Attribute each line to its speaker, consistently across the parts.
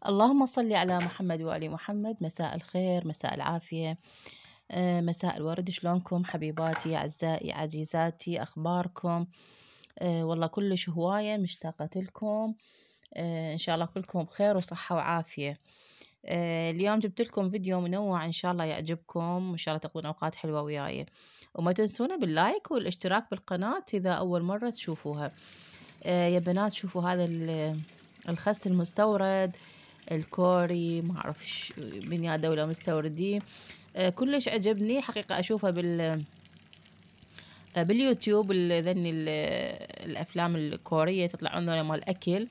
Speaker 1: اللهم صل على محمد وآل محمد. مساء الخير، مساء العافية، مساء الورد. شلونكم حبيباتي، أعزائي، عزيزاتي؟ أخباركم؟ والله كلش هواية مشتاقة لكم. إن شاء الله كلكم بخير وصحة وعافية. اليوم جبت لكم فيديو منوع، إن شاء الله يعجبكم، إن شاء الله تقضون أوقات حلوة وياي. وما تنسونا باللايك والاشتراك بالقناة إذا أول مرة تشوفوها. يا بنات شوفوا هذا الخس المستورد الكوري، ما أعرف من يا دولة مستوردين. كلش عجبني حقيقة أشوفه باليوتيوب، ذني الأفلام الكورية تطلع عندنا مال أكل،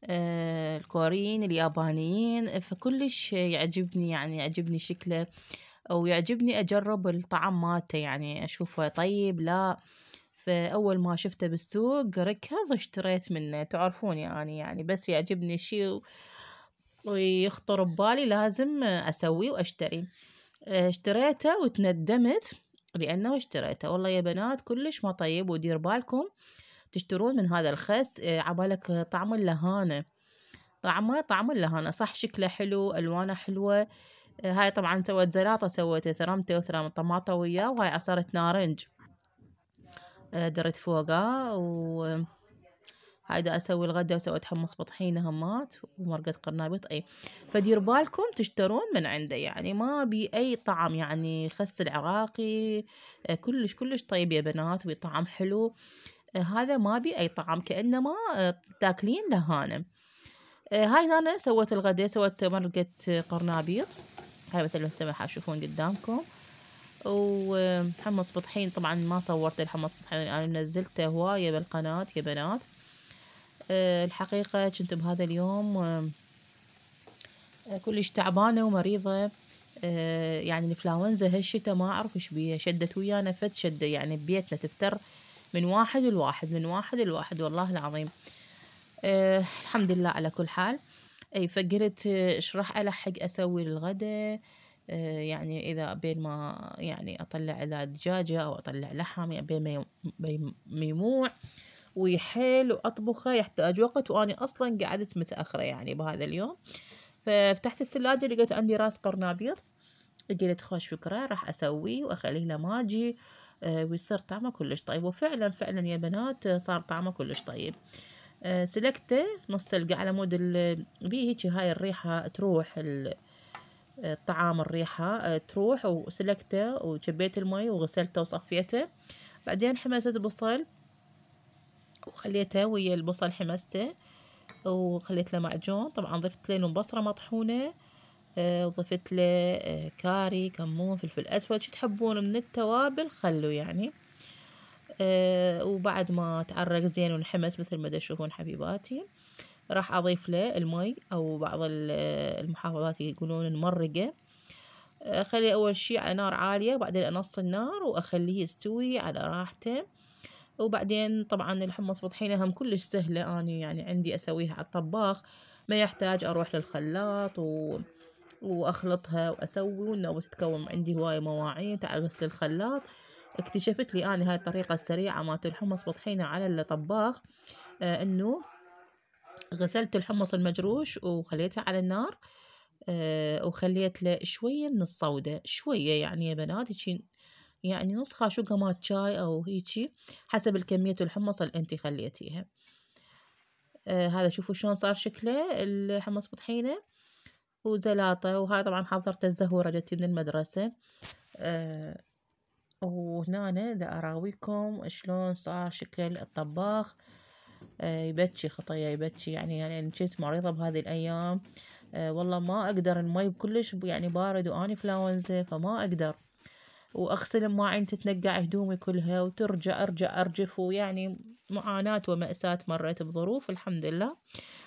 Speaker 1: الكوريين اليابانيين، فكلش يعجبني، يعني يعجبني شكله ويعجبني أجرب الطعم مالته، يعني أشوفه طيب لا. فأول ما شفته بالسوق ركض اشتريت منه. تعرفون يعني بس يعجبني شيء ويخطر ببالي لازم أسويه وأشتري. اشتريته وتندمت لأنه اشتريته. والله يا بنات كلش ما طيب، ودير بالكم تشترون من هذا الخس عبالك طعم اللهانة، طعم اللهانة. صح شكله حلو، ألوانه حلوة. هاي طبعا سوت زلاطة، سوت ثرمته وثرم طماطة وياه، وهاي عصرة نارنج درت فوقها. هايدا أسوي الغدا، وسويت حمص بطحينة همات ومرقة قرنبيط. أي فدير بالكم تشترون من عنده، يعني ما بي أي طعم، يعني خس العراقي كلش طيب يا بنات، وطعم حلو. هذا ما بي أي طعم، كأنما تاكلين لهانة. هاي أنا سويت الغدا، سويت مرقة قرنبيط، هاي مثل ما تشوفون قدامكم. وحمص بطحين طبعا ما صورت الحمص بطحين، أنا نزلته هواية بالقناة يا بنات. الحقيقة كنت بهذا اليوم كلش تعبانة ومريضة. يعني الإنفلونزا هالشتا ما أعرف إيش بيها، شدت ويانا فد شدة، يعني ببيتنا تفتر من واحد لواحد، من واحد لواحد، والله العظيم. الحمد لله على كل حال. أي فقلت إيش راح ألحق أسوي للغدا. يعني إذا بين ما يعني أطلع إذا دجاجة أو أطلع لحم، يعني بين ما يموع ويحيل وأطبخه يحتاج وقت، وأنا أصلا قعدت متأخرة يعني بهذا اليوم. ففتحت الثلاجة لقيت عندي راس قرنبيط، قلت خوش فكرة راح أسويه وأخليه لماجي ويصير طعمه كلش طيب. وفعلا فعلا يا بنات صار طعمه كلش طيب. سلكته نص سلقة على مود بيه هيك، هاي الريحة تروح، الطعام الريحة تروح. وسلكته وجبيت المي وغسلته وصفيته. بعدين حمزت بصل وخليته ويا البصل، حمسته وخليت له معجون. طبعا ضفت له بصرة مطحونة، وضفت له كاري، كمون، فلفل أسود، شو تحبون من التوابل خلوا يعني. وبعد ما تعرق زين ونحمس مثل ما تشوفون حبيباتي، راح أضيف له المي، أو بعض المحافظات يقولون المرقة. أخليه أول شي على نار عالية، وبعدين أنص النار وأخليه يستوي على راحته. وبعدين طبعا الحمص بطحينة هم كلش سهلة، أنا يعني عندي أسويها على الطباخ، ما يحتاج أروح للخلاط وأخلطها وأسوي، وإنه بتتكون عندي هواية مواعين تعال غسل الخلاط. اكتشفت لي أنا هاي الطريقة السريعة مالت الحمص بطحينة على الطباخ. إنه غسلت الحمص المجروش وخليته على النار. وخليت له شوية من الصودة، شوية يعني يا بنات، يعني نص خاشوقة مال شاي أو هيجي حسب الكمية الحمص اللي انتي خليتيها. هذا شوفوا شلون صار شكله الحمص بطحينة وزلاطة. وهذا طبعا حضرت الزهورة جتي من المدرسة. وهنا أنا دا أراويكم شلون صار شكل الطباخ. يبكي خطية، يبكي يعني أنا كنت مريضة بهذه الأيام. والله ما أقدر، المي كلش يعني بارد، وأني إنفلونزا فما أقدر. وأغسل المواعين تتنقع هدومي كلها وترجع أرجع أرجف، ويعني معاناة ومأساة مريت بظروف. الحمد لله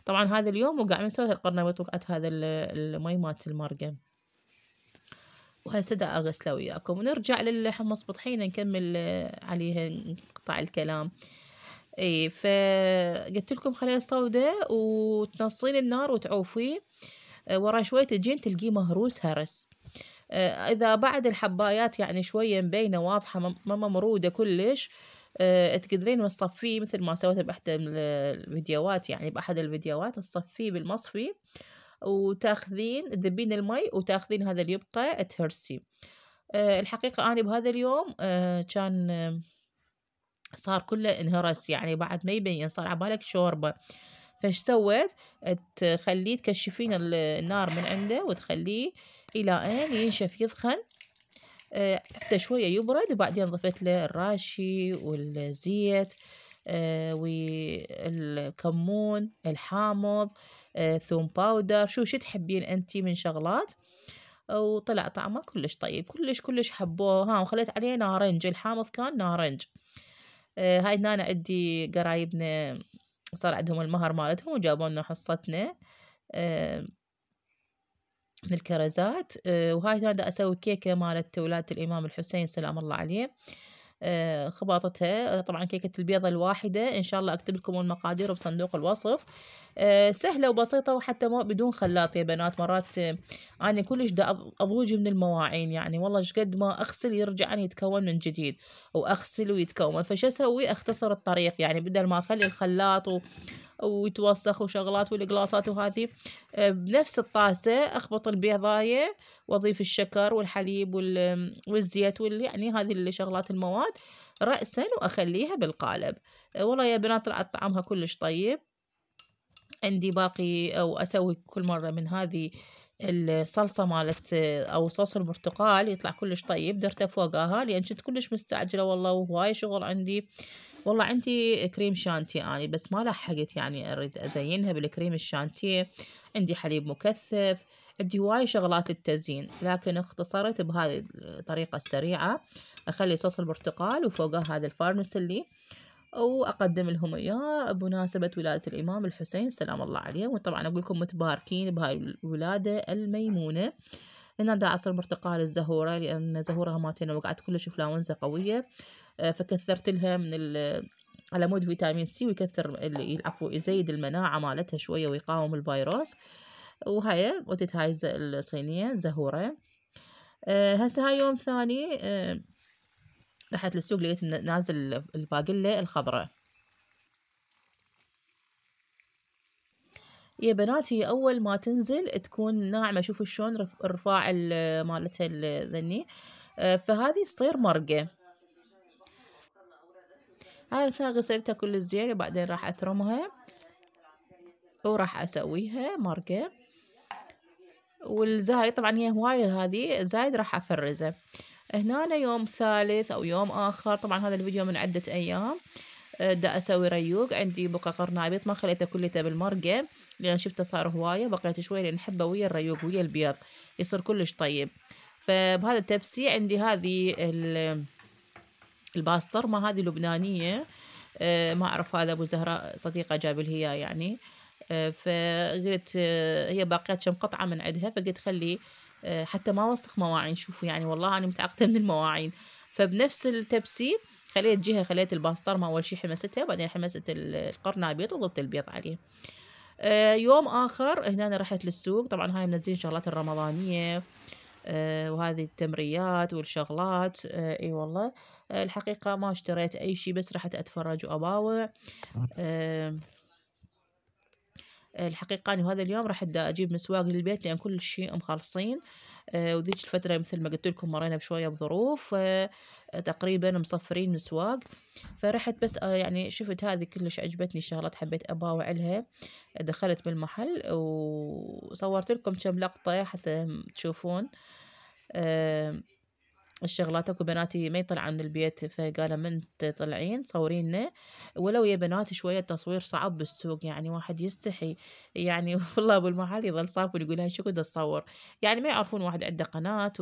Speaker 1: طبعا هذا اليوم وقاعد مسوي القرنبيط، وقعت هذا المي مالت المرقة، وهسه دا أغسله وياكم. ونرجع للحمص بطحينة نكمل عليها قطع الكلام. اي فقلت لكم خليه صودة وتنصين النار وتعوفيه. ورا شوية تجين تلقيه مهروس هرس. إذا بعد الحبايات يعني شوية مبينة واضحة ما ممرودة كلش، تقدرين تصفيه مثل ما سويته بأحد الفيديوهات، يعني بأحد الفيديوهات تصفيه بالمصفي وتاخذين تذبين المي وتاخذين هذا اللي يبقى تهرسيه. الحقيقة أنا بهذا اليوم كان صار كله انهرس، يعني بعد ما يبين صار عبالك شوربة. فايش سويت؟ تخليه تكشفين النار من عنده وتخليه إلى أن ينشف يذخن. حتى شوية يبرد، وبعدين ضفت له الراشي والزيت والكمون الحامض، ثوم باودر، شو تحبين أنتي من شغلات. وطلع طعمه كلش طيب، كلش حبوه. ها، وخليت عليه نارنج، الحامض كان نارنج. هاي هنا عندي قرايبنا صار عندهم المهر مالتهم وجابوا لنا حصتنا من الكرزات. وهاي هذا أسوي كيكة مالت ولادة الإمام الحسين سلام الله عليه. خباطتها طبعا كيكة البيضة الواحدة، إن شاء الله أكتب لكم المقادير بصندوق الوصف. سهلة وبسيطة، وحتى بدون خلاط يا بنات. مرات أنا كلش دا أضوج من المواعين، يعني والله قد ما أغسل يرجع يتكون من جديد، وأغسل ويتكون. فش أسوي؟ أختصر الطريق، يعني بدل ما أخلي الخلاط ويتوسخ وشغلات والقلاصات وهذه، بنفس الطاسة أخبط البيضاية وأضيف الشكر والحليب والزيت يعني هذه الشغلات المواد رأسا، وأخليها بالقالب. والله يا بنات طلعت طعمها كلش طيب. عندي باقي، أو أسوي كل مرة من هذه الصلصة مالت أو صوص البرتقال، يطلع كلش طيب. درته فوقها لأن كنت كلش مستعجلة والله، وهواي شغل عندي. والله عندي كريم شانتي أنا، بس ما لحقت يعني أريد أزينها بالكريم الشانتيه. عندي حليب مكثف، عندي هواي شغلات للتزيين، لكن اختصرت بهذه الطريقة السريعة. أخلي صوص البرتقال وفوقها هذا الفارمسلي، وأقدم لهم إياه بمناسبة ولادة الإمام الحسين سلام الله عليه. وطبعا أقول لكم متباركين بهاي الولادة الميمونة. هنا دا عصر برتقال الزهورة، لأن زهورها مالتنا وقعت كلش انفلونزا قوية، فكثرت لها من على مود فيتامين سي، ويكثر العفو يزيد المناعة مالتها شوية ويقاوم الفيروس. وهاي وتت هاي الصينية زهورة. هسه هاي يوم ثاني رحت للسوق، لقيت نازل الباقلة الخضراء. يا بنات هي أول ما تنزل تكون ناعمة، شوفوا شلون رفاع مالتها ذني. فهذه تصير مرقة. هاي غسلتها كل زين، وبعدين راح أثرمها وراح أسويها مرقة. والزايد طبعا هي هواية، هذه زايد راح أفرزه. هنا يوم ثالث أو يوم آخر، طبعا هذا الفيديو من عدة أيام. دا أسوي ريوق. عندي بقى قرنابيط ما خليته كلته بالمرقة، لأن شفته صار هواية، بقيت شوي لأن أحبه ويا الريوق ويا البيض يصير كلش طيب. فبهذا التبسي عندي هذه الباسطرمة، هذه لبنانية. ما أعرف، هذا أبو زهراء صديقة جاب لي إياه يعني. فقلت هي باقيات كم قطعة من عندها، فقلت خلي حتى ما وسخ مواعين. شوفوا يعني والله أنا متعقدة من المواعين. فبنفس التبسي خليت جهة، خليت الباسطرمة أول شي حمستها، وبعدين حمست القرنابيط وضفت البيض عليه. يوم آخر هنا أنا رحت للسوق. طبعا هاي منزلين شغلات الرمضانية، وهذه التمريات والشغلات. اي والله الحقيقة ما اشتريت اي شي، بس رحت اتفرج واباوع. الحقيقة أنا هذا اليوم راح أجيب مسواق للبيت، لأن كل شيء مخلصين. وذيك الفترة مثل ما قلت لكم مرينا بشوية بظروف، تقريبا مصفرين مسواق. فرحت بس يعني شفت هذه كلش عجبتني الشغلات، حبيت أباوع لها. دخلت بالمحل وصورت لكم كم لقطة حتى تشوفون الشغلات. اكو بناتي ما يطلعن من البيت، فقالوا من تطلعين صورينا. ولو يا بنات شوية التصوير صعب بالسوق، يعني واحد يستحي يعني والله بالمحل يظل صافي يقول هاي شو كنت اتصور، يعني ما يعرفون واحد عنده قناة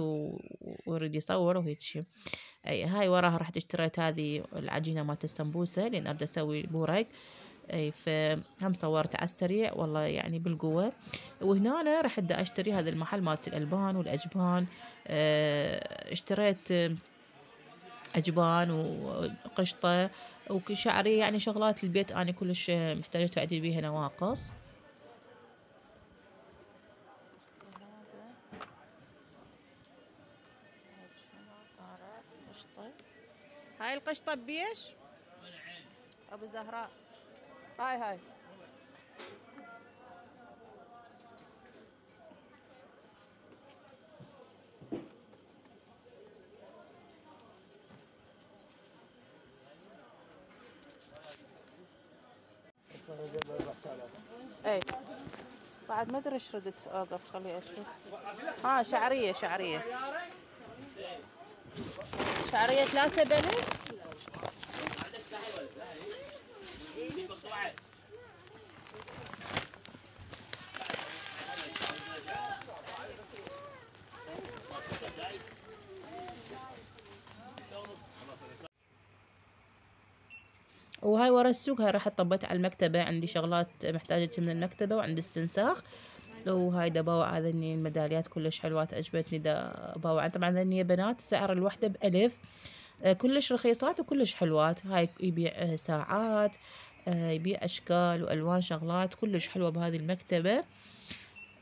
Speaker 1: ويريد يصور وهيك شي. اي هاي وراها رحت اشتريت هذه العجينة مالت السمبوسة، لان اريد اسوي بورق. اي فهم صورت على السريع والله يعني بالقوة. وهنا أنا رح اشتري هذا المحل مالت الألبان والأجبان. اشتريت أجبان وقشطة وشعري، يعني شغلات البيت أنا كلش محتاجة تعديل بيها نواقص. هاي القشطة بيش أبو زهراء. هاي اي بعد ما ادري ايش ردت اوقف خلي اشوف. شعرية شعرية 3 بلس. وهاي ورا السوق. هاي راح طبيت على المكتبة، عندي شغلات محتاجة من المكتبة وعندي استنساخ. وهاي دا باوع هذني الميداليات كلش حلوات عجبتني دا باوع. طبعا هذني بنات سعر الوحدة ب1000. كلش رخيصات وكلش حلوات. هاي يبيع ساعات، يبيع أشكال وألوان شغلات كلش حلوة بهذه المكتبة.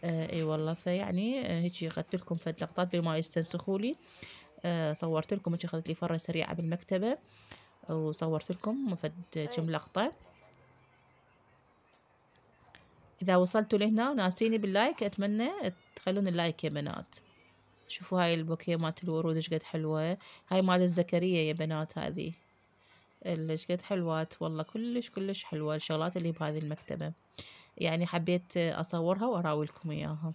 Speaker 1: اي والله. فيعني هيجي اخذت لكم فد لقطات بما يستنسخوا لي. صورت لكم هيك، اخذت لي فرة سريعة بالمكتبة وصورت لكم فد كم لقطة. إذا وصلتوا لهنا وناسيني باللايك أتمنى تخلون اللايك يا بنات. شوفوا هاي البوكيه مالت الورود ايش قد حلوة. هاي مال الزكريا يا بنات. هذه ايش قد حلوات والله. كلش كلش حلوة الشغلات اللي بهذه المكتبة. يعني حبيت أصورها وأراويلكم إياها.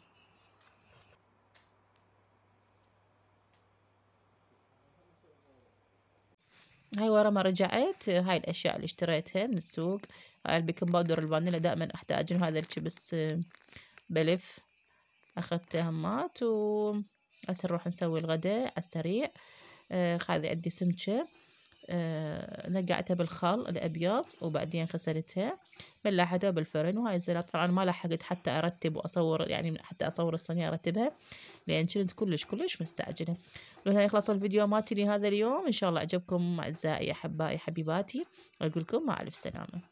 Speaker 1: هاي ورا ما رجعت هاي الأشياء اللي اشتريتها من السوق. هاي البيكنج باودر الفانيلا دائما أحتاج. وهذا الشيبس بلف أخذته همات. هسه نروح نسوي الغداء على السريع. هذه عندي سمكة نقعتها بالخل الأبيض وبعدين غسلتها ملحتها بالفرن. وهاي الزلط طبعا ما لحقت حتى أرتب وأصور، يعني حتى أصور الصينية أرتبها لأن كنت كلش مستعجلة. ولهنا يخلص الفيديو مالتي لهذا اليوم. إن شاء الله عجبكم أعزائي أحبائي حبيباتي. أقول لكم مع ألف سلامة.